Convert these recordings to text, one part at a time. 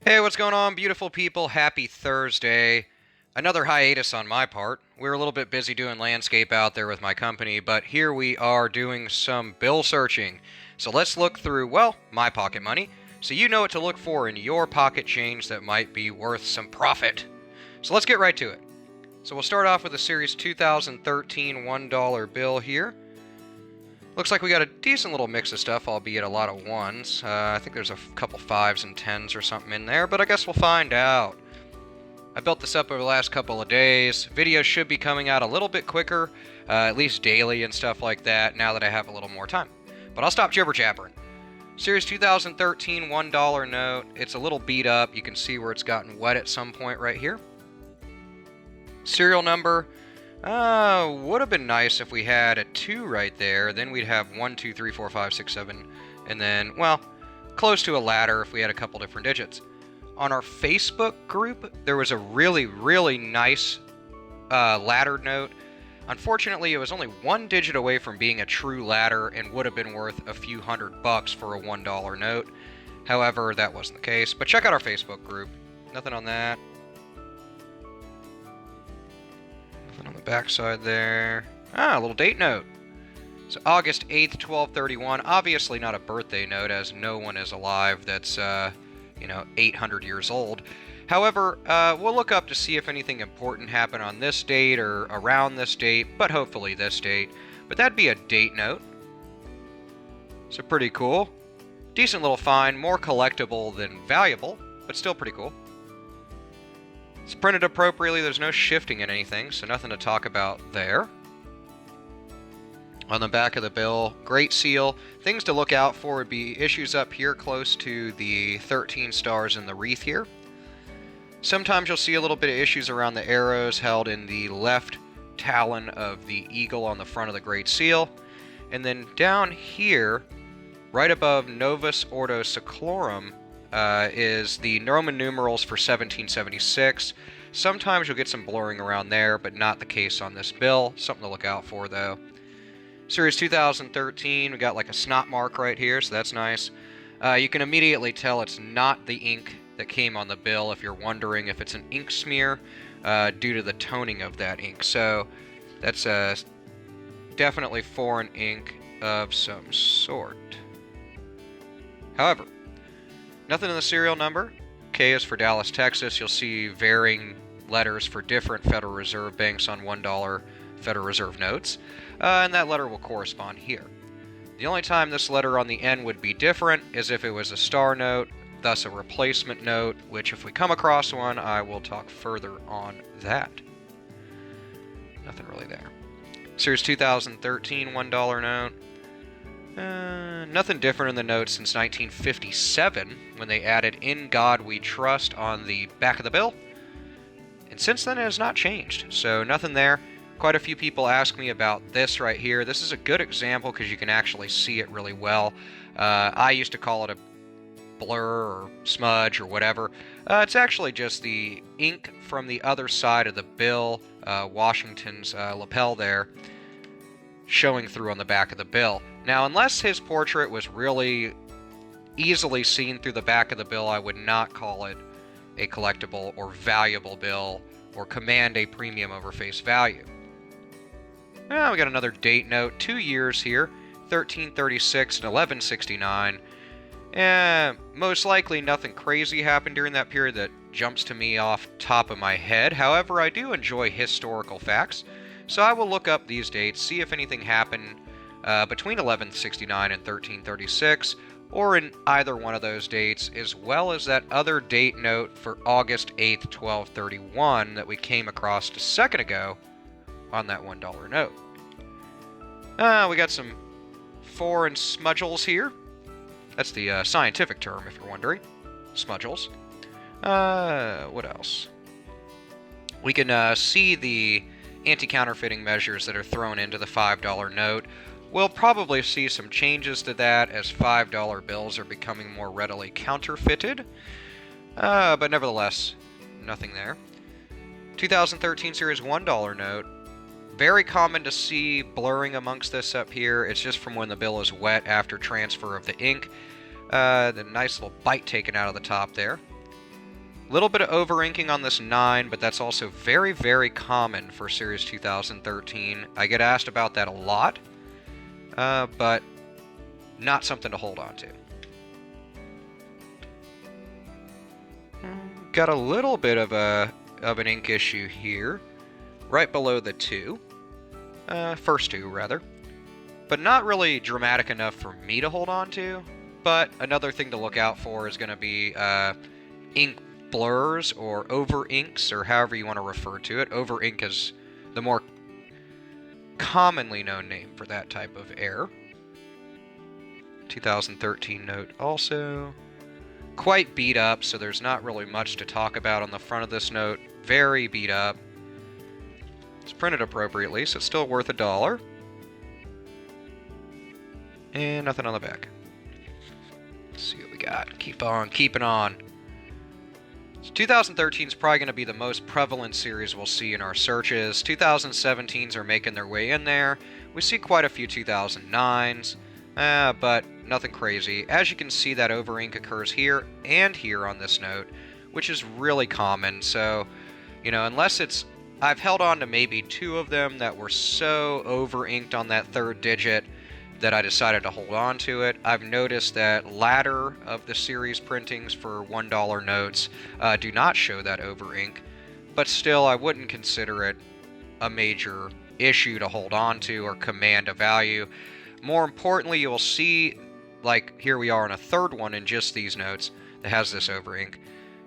Hey, what's going on, beautiful people? Happy Thursday. Another hiatus on my part. We were a little bit busy doing landscape out there with my company, but here we are doing some bill searching. So let's look through, well, my pocket money, so you know what to look for in your pocket change that might be worth some profit. So let's get right to it. So we'll start off with a Series 2013 $1 bill here. Looks like we got a decent little mix of stuff, albeit a lot of ones. I think there's a couple 5s and 10s or something in there, but I guess we'll find out. I built this up over the last couple of days. Videos should be coming out a little bit quicker, at least daily and stuff like that, now that I have a little more time. But I'll stop jibber-jabbering. Series 2013 $1 note. It's a little beat up. You can see where it's gotten wet at some point right here. Serial number. Would have been nice if we had a 2 right there. Then we'd have 1, 2, 3, 4, 5, 6, 7, and then, well, close to a ladder if we had a couple different digits. On our Facebook group, there was a really nice ladder note. Unfortunately, it was only 1 digit away from being a true ladder and would have been worth a few $100 for a $1 note. However, that wasn't the case. But check out our Facebook group. Nothing on that. On the back side there. A little date note. So August 8th, 1231. Obviously not a birthday note, as no one is alive that's, 800 years old. However, we'll look up to see if anything important happened on this date or around this date, but hopefully this date. But that'd be a date note. So pretty cool. Decent little find, more collectible than valuable, but still pretty cool. It's printed appropriately, there's no shifting in anything, so nothing to talk about there. On the back of the bill, great seal. Things to look out for would be issues up here close to the 13 stars in the wreath here. Sometimes you'll see a little bit of issues around the arrows held in the left talon of the eagle on the front of the Great Seal. And then down here, right above Novus Ordo Seclorum, is the Roman numerals for 1776. Sometimes you'll get some blurring around there, but not the case on this bill. Something to look out for, though. Series 2013, we got like a snot mark right here, so that's nice. You can immediately tell it's not the ink that came on the bill if you're wondering if it's an ink smear due to the toning of that ink. So that's definitely foreign ink of some sort. However, nothing in the serial number. K is for Dallas, Texas. You'll see varying letters for different Federal Reserve banks on $1 Federal Reserve notes, and that letter will correspond here. The only time this letter on the end would be different is if it was a star note, thus a replacement note, which if we come across one, I will talk further on that. Nothing really there. Series 2013 $1 note. Nothing different in the notes since 1957, when they added "In God We Trust" on the back of the bill. And since then, it has not changed, so nothing there. Quite a few people ask me about this right here. This is a good example because you can actually see it really well. I used to call it a blur or smudge or whatever. It's actually just the ink from the other side of the bill, Washington's lapel there, showing through on the back of the bill. Now, unless his portrait was really easily seen through the back of the bill, I would not call it a collectible or valuable bill or command a premium over face value. Now we got another date note, 2 years here, 1336 and 1169. Most likely nothing crazy happened during that period that jumps to me off top of my head. However, I do enjoy historical facts, so I will look up these dates, see if anything happened between 1169 and 1336, or in either one of those dates, as well as that other date note for August 8th, 1231 that we came across a second ago on that $1 note. We got some foreign smudgles here. That's the scientific term, if you're wondering. Smudgles. What else? We can see the anti-counterfeiting measures that are thrown into the $5 note. We'll probably see some changes to that as $5 bills are becoming more readily counterfeited. But nevertheless, nothing there. 2013 Series $1 note. Very common to see blurring amongst this up here. It's just from when the bill is wet after transfer of the ink. The nice little bite taken out of the top there. A little bit of over-inking on this 9, but that's also very, very common for Series 2013. I get asked about that a lot, but not something to hold on to. Got a little bit of an ink issue here, right below the 2. First 2, rather. But not really dramatic enough for me to hold on to. But another thing to look out for is going to be ink blurs or over-inks, or however you want to refer to it. Over-ink is the more commonly known name for that type of error. 2013 note also. Quite beat up, so there's not really much to talk about on the front of this note. Very beat up. It's printed appropriately, so it's still worth $1. And nothing on the back. Let's see what we got. Keep on keeping on. So 2013 is probably going to be the most prevalent series we'll see in our searches. 2017s are making their way in there. We see quite a few 2009s. But nothing crazy. As you can see, that over-ink occurs here and here on this note, which is really common. So, you know, unless it's... I've held on to maybe 2 of them that were so over-inked on that 3rd digit that I decided to hold on to it. I've noticed that latter of the series printings for $1 notes do not show that over-ink, but still I wouldn't consider it a major issue to hold on to or command a value. More importantly, you'll see, like here we are on a 3rd one in just these notes that has this over-ink.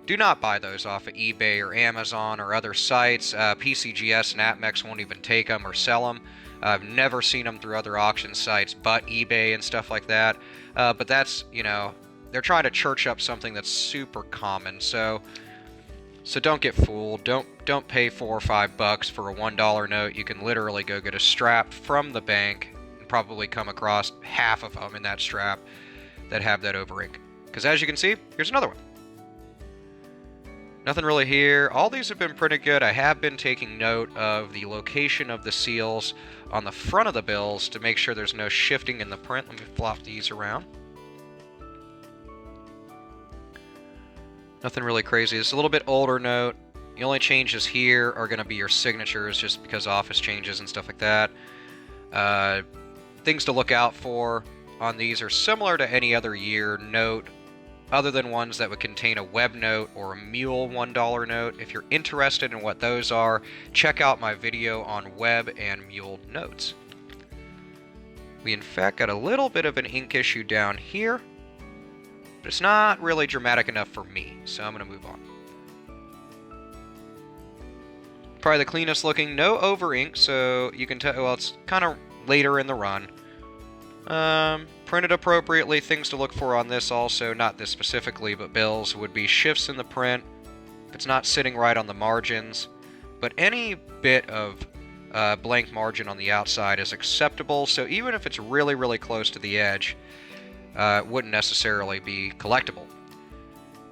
Do not buy those off of eBay or Amazon or other sites. PCGS and APMEX won't even take them or sell them. I've never seen them through other auction sites but eBay and stuff like that. But that's, you know, they're trying to church up something that's super common. So don't get fooled. Don't pay $4 or $5 for a $1 note. You can literally go get a strap from the bank and probably come across half of them in that strap that have that over-ink. Because as you can see, here's another one. Nothing really here. All these have been pretty good. I have been taking note of the location of the seals on the front of the bills to make sure there's no shifting in the print. Let me flop these around. Nothing really crazy. It's a little bit older note. The only changes here are going to be your signatures just because office changes and stuff like that. Things to look out for on these are similar to any other year note, other than ones that would contain a web note or a mule $1 note. If you're interested in what those are, check out my video on web and mule notes. We in fact got a little bit of an ink issue down here, but it's not really dramatic enough for me, so I'm going to move on. Probably the cleanest looking, no over ink, so you can tell, well, it's kind of later in the run. Printed appropriately. Things to look for on this also, not this specifically, but bills, would be shifts in the print. If it's not sitting right on the margins, but any bit of blank margin on the outside is acceptable, so even if it's really, really close to the edge, it wouldn't necessarily be collectible.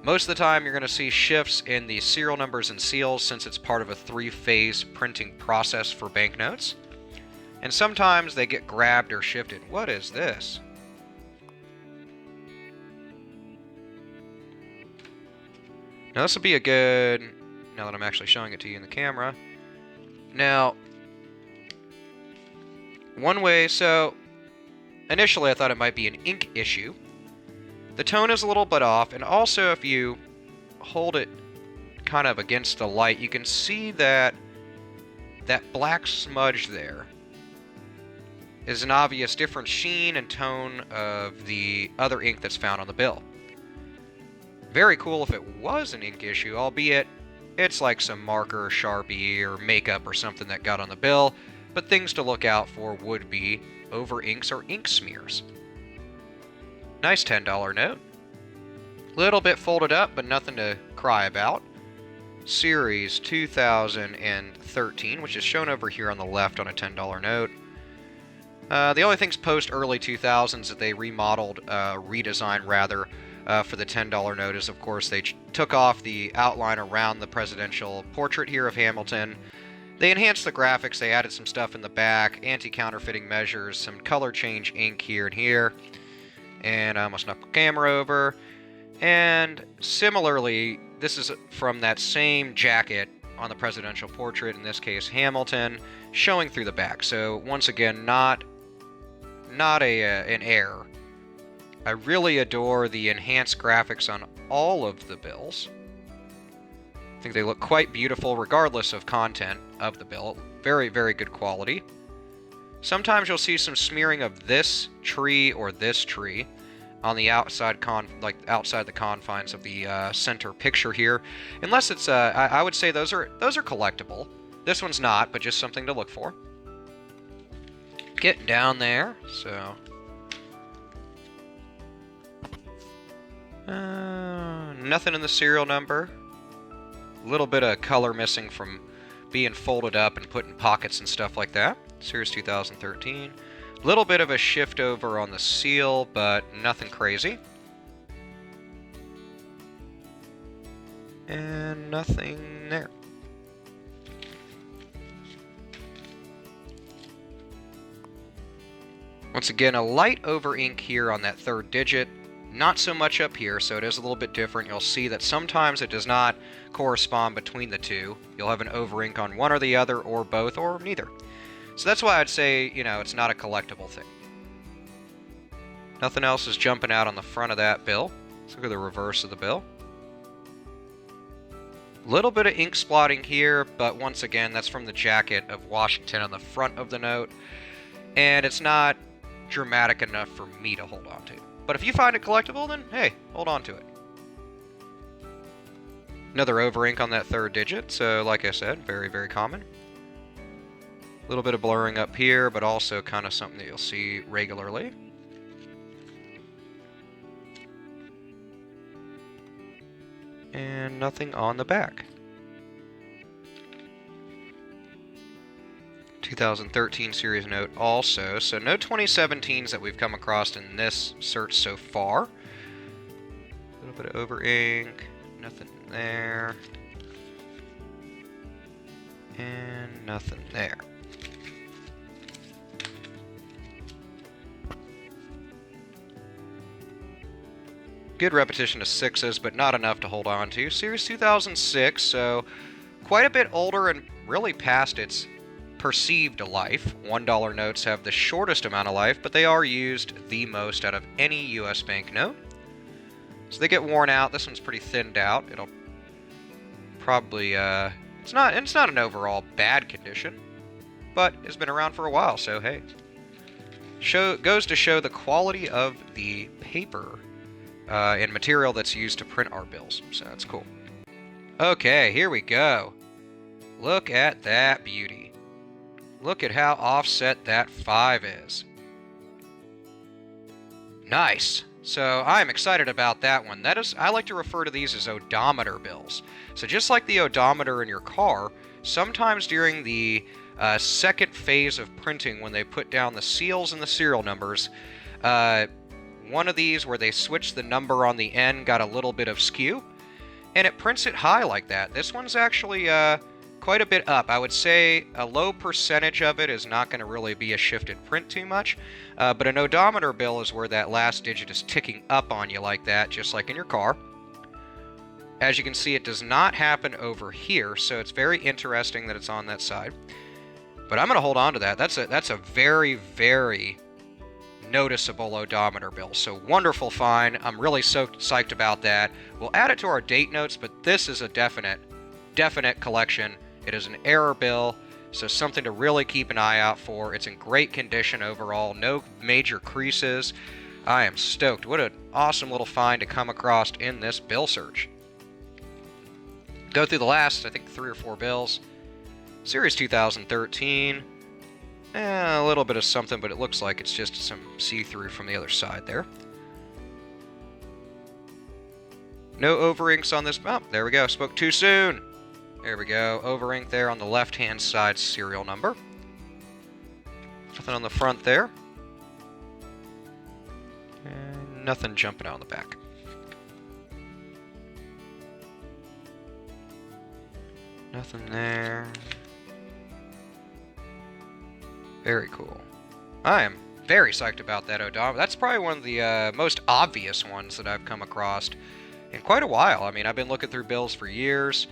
Most of the time you're going to see shifts in the serial numbers and seals since it's part of a 3-phase printing process for banknotes. And sometimes they get grabbed or shifted. What is this? Now this would be a good, now that I'm actually showing it to you in the camera. Now, one way, so initially I thought it might be an ink issue. The tone is a little bit off, and also if you hold it kind of against the light, you can see that that black smudge there is an obvious different sheen and tone of the other ink that's found on the bill. Very cool if it was an ink issue, albeit it's like some marker, Sharpie, or makeup or something that got on the bill, but things to look out for would be over inks or ink smears. Nice $10 note. Little bit folded up, but nothing to cry about. Series 2013, which is shown over here on the left on a $10 note. The only things post early 2000s that they remodeled, redesigned rather, for the $10 note is, of course, they took off the outline around the presidential portrait here of Hamilton. They enhanced the graphics, they added some stuff in the back, anti-counterfeiting measures, some color change ink here and here, and I almost knocked the camera over. And similarly, this is from that same jacket on the presidential portrait, in this case Hamilton, showing through the back. So once again, not an error. I really adore the enhanced graphics on all of the bills. I think they look quite beautiful regardless of content of the bill. Very, very good quality. Sometimes you'll see some smearing of this tree or this tree on the outside outside the confines of the center picture here. Unless it's I would say those are collectible. This one's not, but just something to look for. Getting down there, so nothing in the serial number. A little bit of color missing from being folded up and put in pockets and stuff like that. Series 2013. A little bit of a shift over on the seal, but nothing crazy. And nothing there. Once again, a light over ink here on that third digit. Not so much up here, so it is a little bit different. You'll see that sometimes it does not correspond between the two. You'll have an over ink on one or the other, or both, or neither. So that's why I'd say, you know, it's not a collectible thing. Nothing else is jumping out on the front of that bill. Let's look at the reverse of the bill. Little bit of ink splotting here, but once again, that's from the jacket of Washington on the front of the note. And it's not dramatic enough for me to hold on to. But if you find it collectible, then hey, hold on to it. Another over ink on that third digit, so like I said, very, very common. A little bit of blurring up here, but also kind of something that you'll see regularly. And nothing on the back. 2013 series note also, so no 2017s that we've come across in this search so far. A little bit of over ink, nothing there, and nothing there. Good repetition of sixes, but not enough to hold on to. Series 2006, so quite a bit older and really past its perceived life. $1 notes have the shortest amount of life, but they are used the most out of any U.S. banknote. So they get worn out. This one's pretty thinned out. It'll probably, it's not an overall bad condition, but it's been around for a while, so hey. Goes to show the quality of the paper and material that's used to print our bills, so that's cool. Okay, here we go. Look at that beauty. Look at how offset that 5 is. Nice. So I'm excited about that one. I like to refer to these as odometer bills. So just like the odometer in your car, sometimes during the second phase of printing, when they put down the seals and the serial numbers, one of these where they switch the number on the end got a little bit of skew, and it prints it high like that. This one's actually quite a bit up. I would say a low percentage of it is not going to really be a shifted print too much, but an odometer bill is where that last digit is ticking up on you like that, just like in your car. As you can see, it does not happen over here, so it's very interesting that it's on that side. But I'm going to hold on to that. That's a very, very noticeable odometer bill. So wonderful find. I'm really so psyched about that. We'll add it to our date notes, but this is a definite collection. It is an error bill, so something to really keep an eye out for. It's in great condition overall, no major creases. I am stoked. What an awesome little find to come across in this bill search. Go through the last, I think, 3 or 4 bills. Series 2013. A little bit of something, but it looks like it's just some see-through from the other side there. No over inks on this. Oh, there we go. Spoke too soon. There we go. Over ink there on the left-hand side serial number. Nothing on the front there. And nothing jumping out on the back. Nothing there. Very cool. I am very psyched about that odometer. That's probably one of the most obvious ones that I've come across in quite a while. I mean, I've been looking through bills for years.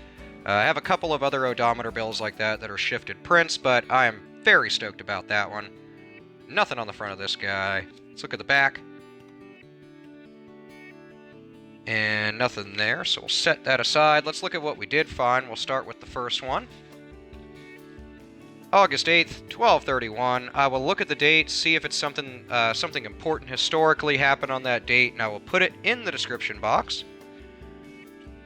I have a couple of other odometer bills like that are shifted prints, but I am very stoked about that one. Nothing on the front of this guy. Let's look at the back. And nothing there, so we'll set that aside. Let's look at what we did find. We'll start with the first one. August 8th, 12/31. I will look at the date, see if it's something important historically happened on that date, and I will put it in the description box.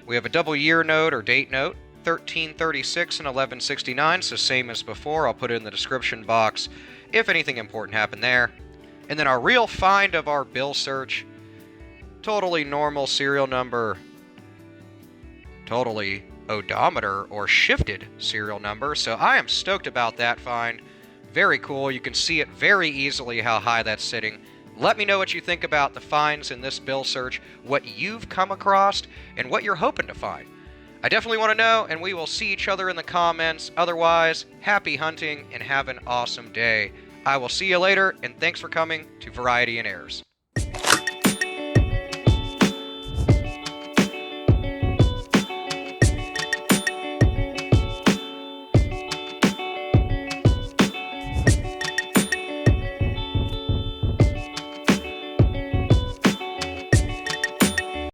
We have a double year note or date note, 1336 and 1169, so same as before. I'll put it in the description box if anything important happened there. And then our real find of our bill search, totally normal serial number, totally odometer or shifted serial number. So I am stoked about that find. Very cool. You can see it very easily how high that's sitting. Let me know what you think about the finds in this bill search, what you've come across, and what you're hoping to find. I definitely want to know, and we will see each other in the comments. Otherwise, happy hunting and have an awesome day. I will see you later, and thanks for coming to Variety and Errors.